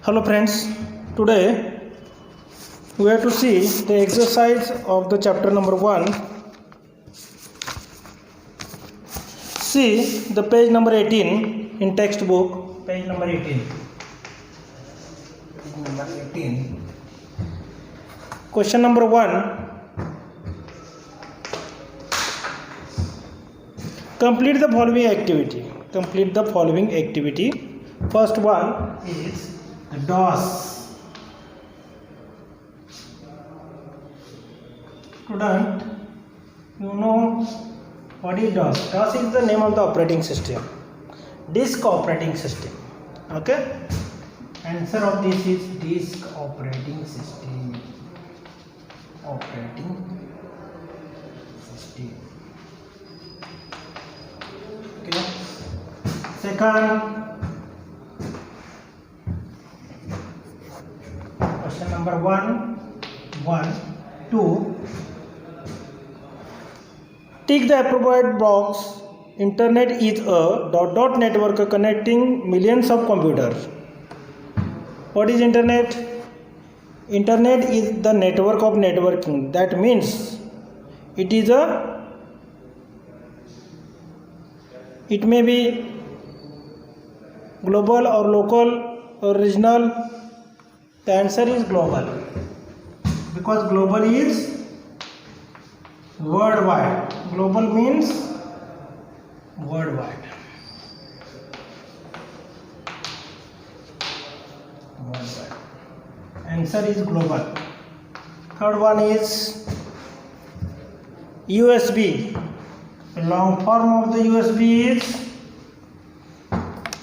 Hello friends, today we have to see the exercise of the chapter number 1. See the page number 18 in textbook, page number 18. Page number 18. Question number 1. Complete the following activity. Complete the following activity. First one is the DOS. Student, you know what is DOS? DOS is the name of the operating system. Disk operating system. Okay? Answer of this is disk operating system. Operating system. Okay. Second, question number 1, 2. Tick the appropriate box. Internet is a ... network connecting millions of computers. What is internet? Internet is the network of networking. That means it may be global or local or regional. The answer is global, because global is worldwide. Global means worldwide. Worldwide. Answer is global. Third one is USB. The long form of the USB is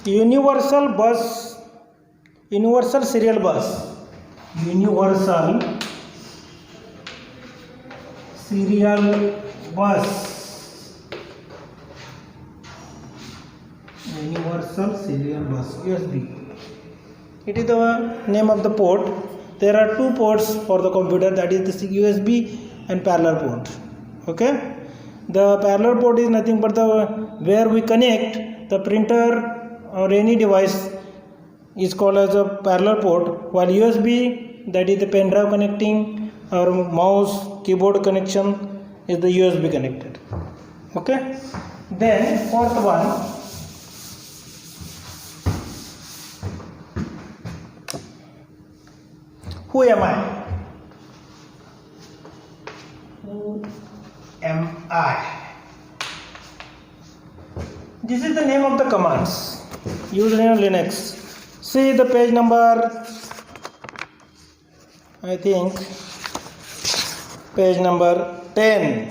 Universal Serial Bus. Universal Serial Bus. Universal Serial Bus, USB. It is the name of the port. There are two ports for the computer, that is the USB and parallel port. Okay? The parallel port is nothing but where we connect the printer or any device is called as a parallel port, while USB, that is the pen drive connecting, or mouse keyboard connection, is the USB connected. Okay? Then fourth one, who am I? Who am I? This is the name of the commands used in Linux. See the page number, I think page number 10.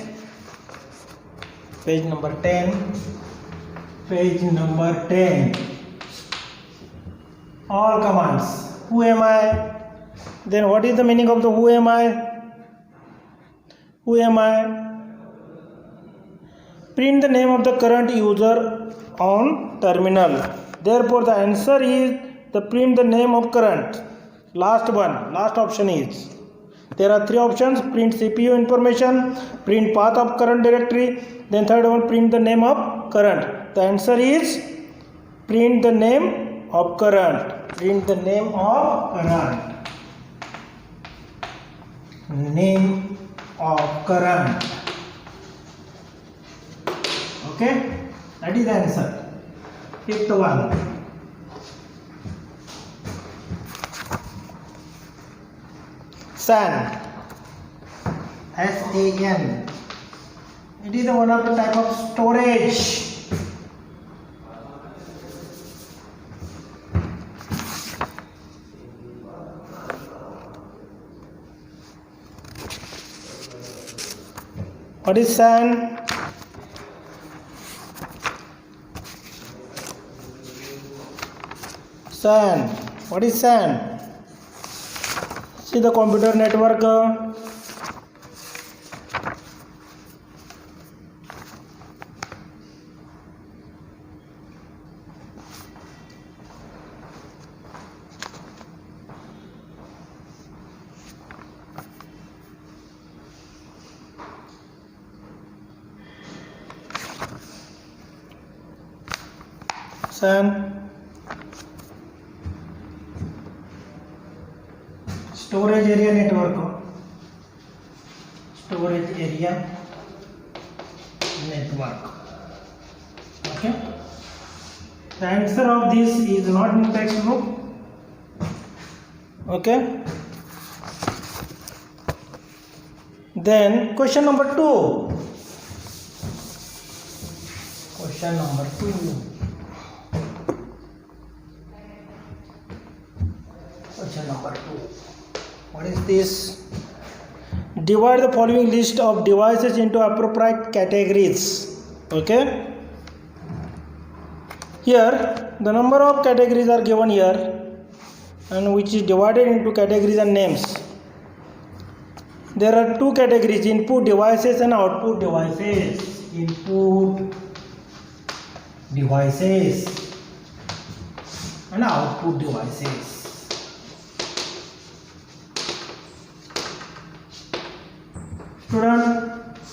Page number 10. Page number 10. All commands. Who am I? Then what is the meaning of the who am I? Who am I? Print the name of the current user on terminal. Therefore, the answer is the print the name of current. Last option is. There are three options: print CPU information, print path of current directory, then third one, print the name of current. The answer is print the name of current. Print the name of current. Name of current. Okay, that is the answer. Fifth one. SAN. SAN. It is one of the type of storage. What is SAN? SAN. What is SAN? See the computer network. SAN. storage area network. Storage area network. Okay. The answer of this is not in textbook. Okay. Then question number 2. Question number 2. Question number 2. What is this? Divide the following list of devices into appropriate categories. Okay. Here the number of categories are given here, and which is divided into categories and names. There are two categories: input devices and output devices. Input devices and output devices. Student,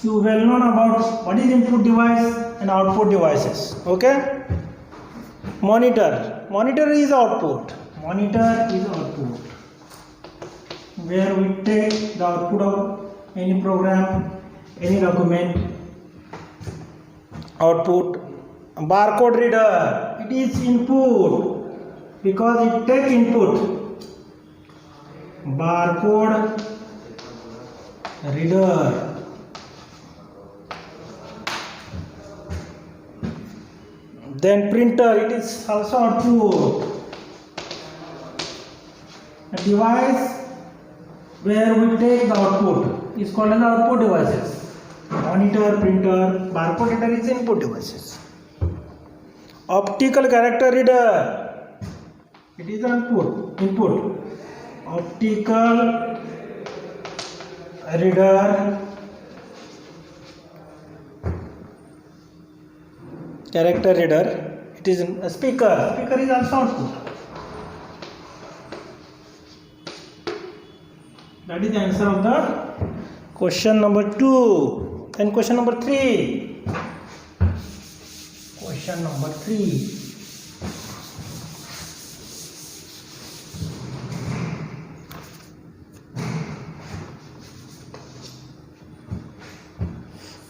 you well known about what is input device and output devices. Okay. Monitor is output. Where we take the output of any program, any document. Output. Barcode reader, it is input because it takes input. Barcode reader. Then printer, it is also output. A device where we take the output is called as output devices. Monitor, printer, barcode reader is input devices. Optical character reader, it is input. Optical reader, character reader, it is a speaker. Speaker is also output. That is the answer of the question number 2. Then question number 3. Question number 3.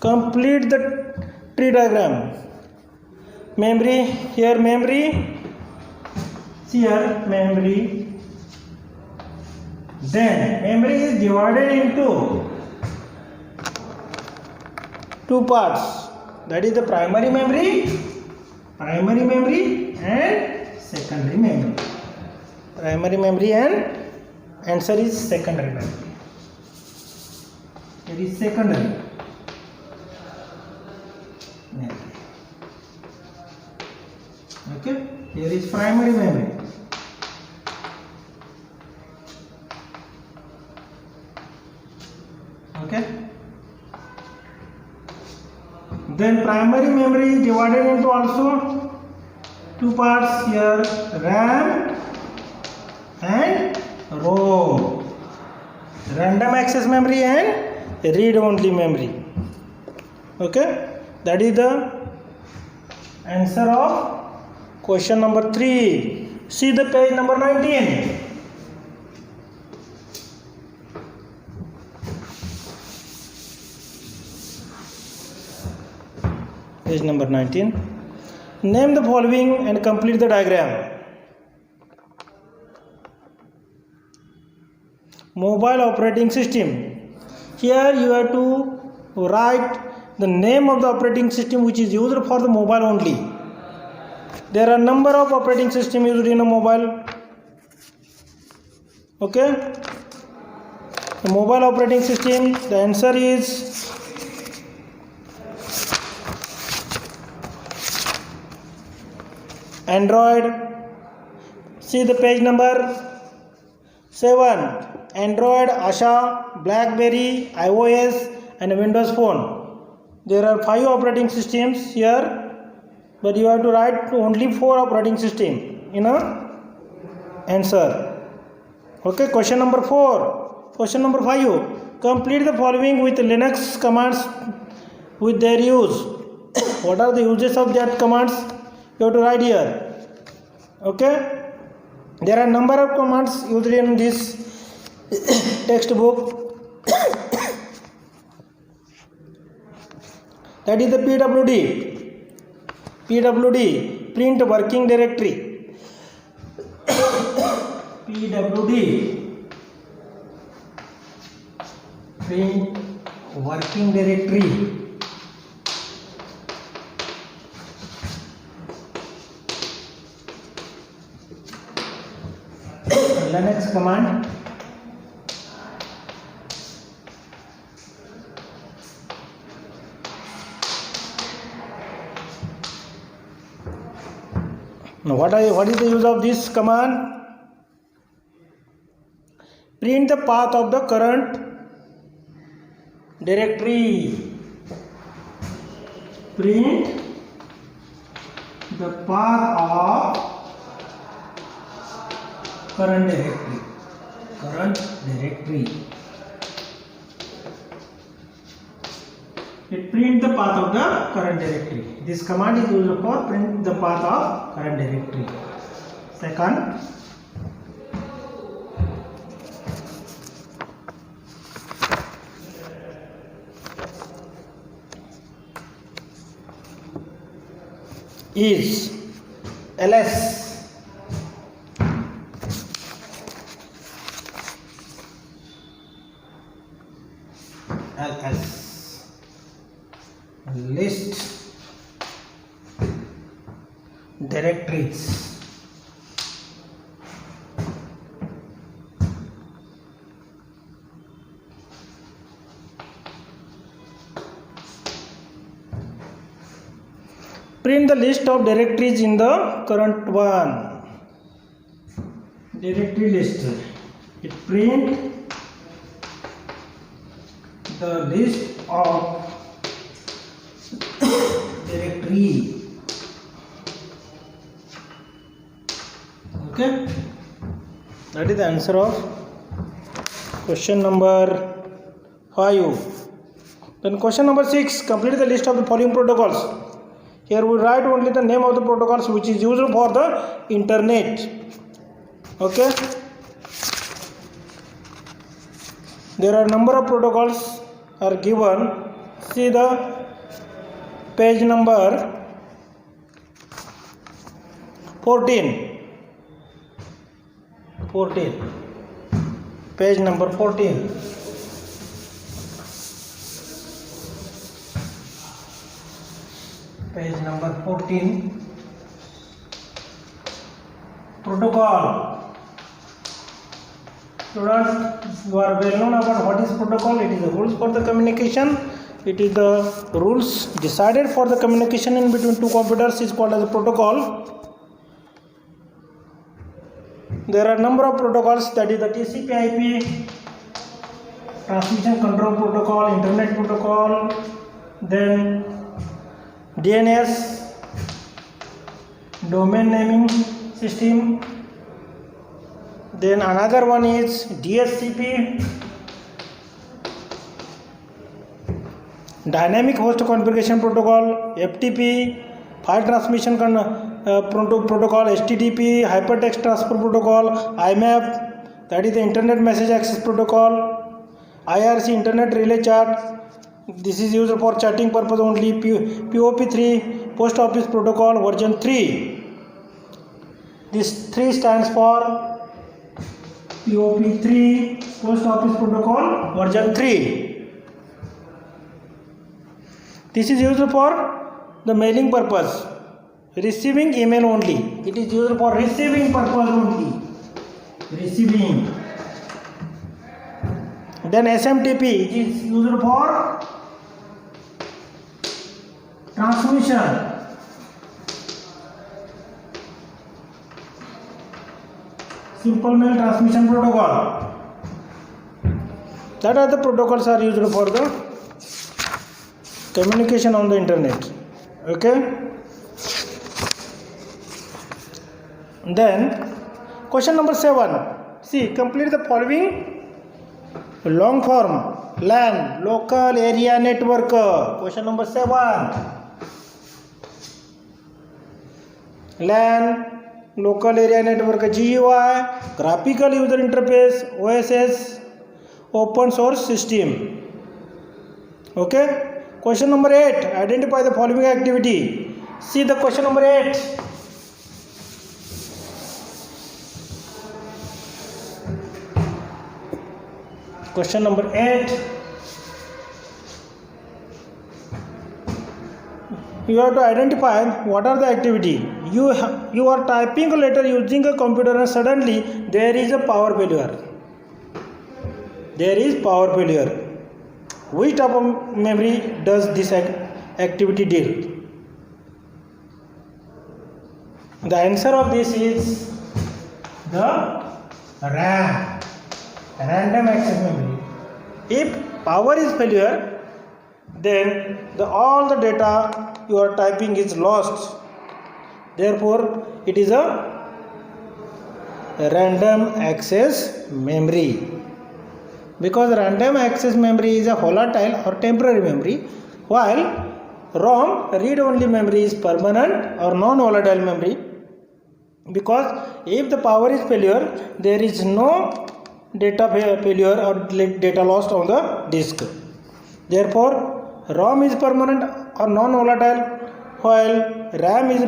Complete the tree diagram. Memory, here memory, here memory. Then memory is divided into two parts. That is the primary memory and secondary memory. Primary memory and answer is secondary memory. It is secondary memory. Okay, here is primary memory. Okay. Then primary memory is divided into also two parts here, RAM and ROM. Random access memory and read only memory. Okay, that is the answer of question number 3. See the page number 19. Page number 19. Name the following and complete the diagram. Mobile operating system. Here you have to write the name of the operating system which is used for the mobile only. There are number of operating system used in a mobile. Okay. The mobile operating system, the answer is Android. See the page number 7. Android, Asha, BlackBerry, iOS and Windows Phone. There are 5 operating systems here, but you have to write only 4 operating system in a answer. Okay, question number 4. Question number 5. Complete the following with Linux commands with their use. What are the uses of that commands? You have to write here. Okay, there are number of commands used in this textbook, that is the PWD, print working directory. PWD, print working directory. Linux command, now what is the use of this command? Print the path of the current directory. Print the path of current directory. It print the path of the current directory. This command is used for print the path of current directory. Second, is ls. List directories. Print the list of directories in the current one. Directory list. It print the list of directory. Okay, that is the answer of question number 5. Then question number 6, complete the list of the following protocols. Here we write only the name of the protocols which is used for the internet. Okay, there are number of protocols are given. See the page number 14. Page number 14. Page number 14. Protocol. Students, you are well known about what is protocol. It is the rules for the communication. It is the rules decided for the communication in between two computers is called as a protocol. There are number of protocols, that is the TCP/IP, transmission control protocol, internet protocol, then DNS, domain naming system, then another one is DHCP, dynamic host configuration protocol, FTP, file transmission protocol, HTTP, hypertext transfer protocol, IMAP, that is the internet message access protocol, IRC, internet relay chat. This is used for chatting purpose only. POP3, post office protocol version 3. This 3 stands for POP3, post office protocol version 3. This is used for the mailing purpose, receiving email only. It is used for receiving purpose only. Receiving. Then SMTP, it is used for transmission. Simple mail transmission protocol. That are the protocols are used for the communication on the internet. Okay. Then question number 7. See, complete the following long form. LAN, local area network. Question number 7. LAN, local area network. GUI, graphical user interface. OSS, open source system. Okay. Question number 8. Identify the following activity. See the question number 8. Question number 8. You have to identify what are the activity. You are typing a letter using a computer and suddenly there is a power failure. There is power failure. Which type of memory does this activity deal? The answer of this is the RAM, random access memory. If power is failure, then all the data you are typing is lost. Therefore, it is a random access memory. Because random access memory is a volatile or temporary memory, while ROM, read-only memory, is permanent or non-volatile memory. Because if the power is failure, there is no data failure or data lost on the disk. Therefore, ROM is permanent or non-volatile, while RAM is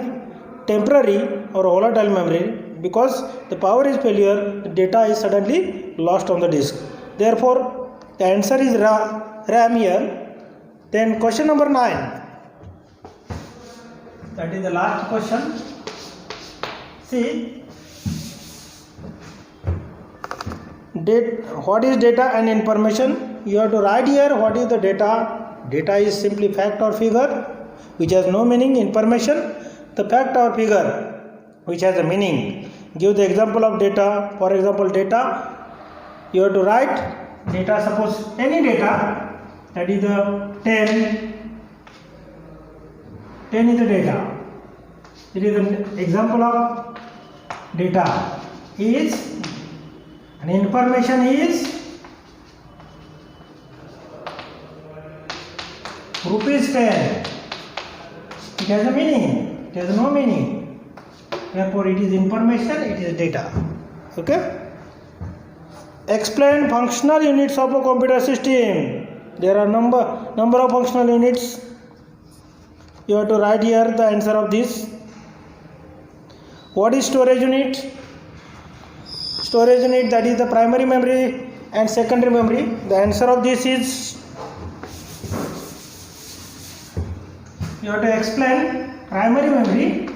temporary or volatile memory. Because the power is failure, the data is suddenly lost on the disk. Therefore, the answer is RAM here. Then question number 9. That is the last question. See, what is data and information? You have to write here what is the data. Data is simply fact or figure which has no meaning. Information, the fact or figure which has a meaning. Give the example of data. For example, data, you have to write data, suppose any data, that is the 10 is the data. It is an example of data is, and information is rupees 10. It has a meaning, it has no meaning. Therefore, it is information, it is data. Okay. Explain functional units of a computer system. There are number of functional units. You have to write here the answer of this. What is storage unit? Storage unit, that is the primary memory and secondary memory. The answer of this is, you have to explain primary memory,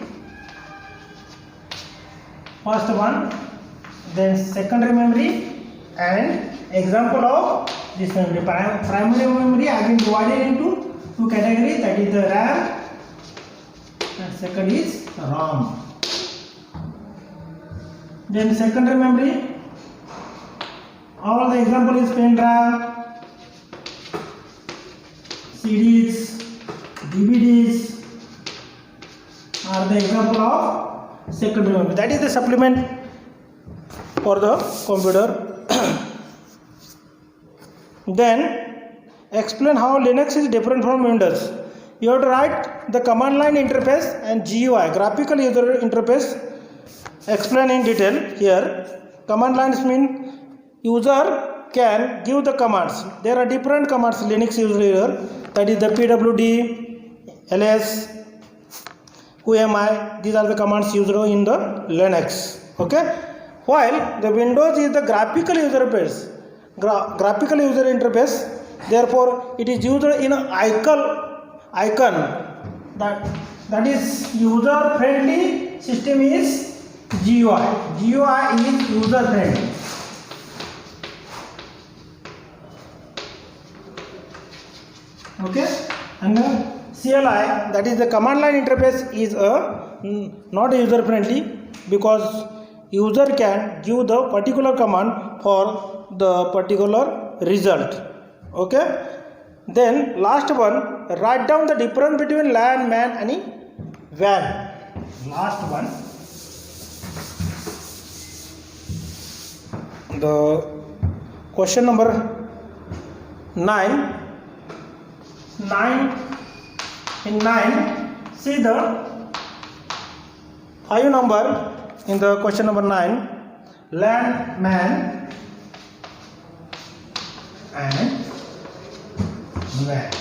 first one, then secondary memory, and example of this memory. Primary memory has been divided into two categories, that is the RAM and second is ROM. Then secondary memory, all the example is pen drive, CDs, DVDs are the example of secondary memory. That is the supplement for the computer. Then explain how Linux is different from Windows. You have to write the command line interface and GUI, graphical user interface. Explain in detail here. Command lines mean user can give the commands. There are different commands Linux user here. That is the pwd, ls, whoami. These are the commands used in the Linux. Okay. While the Windows is the graphical user interface. Graphical user interface. Therefore, it is used in an icon. That is user friendly system is GUI. GUI is user friendly. Okay. And CLI, that is the command line interface, is not user friendly because user can give the particular command for the particular result. Okay. Then last one, write down the difference between LAN, MAN and WAN. Last one, the question number 9. In 9, see the 5 number in the question number 9. LAN, MAN, and van.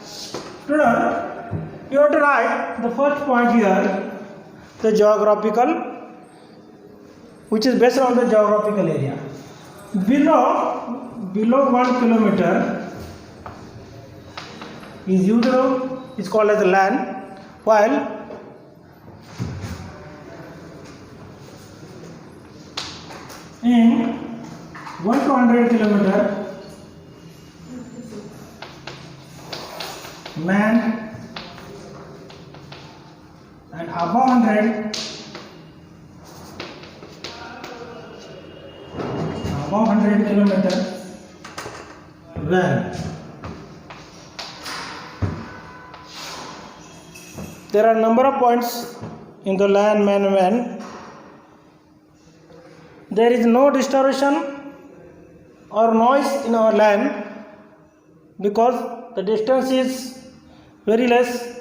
Student, you have to write the first point here, the geographical, which is based on the geographical area. Below 1 kilometer is used, is called as the land, while in 1 to 100 kilometer man, and above 100 kilometer van. There are number of points in the land, man, van. There is no distortion or noise in our land because the distance is very less.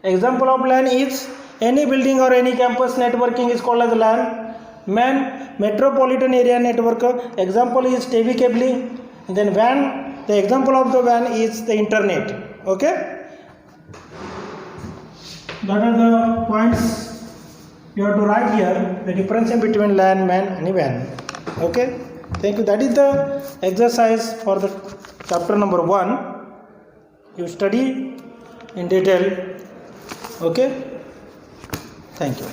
Example of LAN is any building or any campus networking is called as LAN. MAN, metropolitan area network. Example is TV cabling. And then WAN, the example of the WAN is the internet. Okay? That are the points you have to write here, the difference between LAN, MAN and WAN. Okay? Thank you. That is the exercise for the chapter number 1. You study in detail. Okay? Thank you.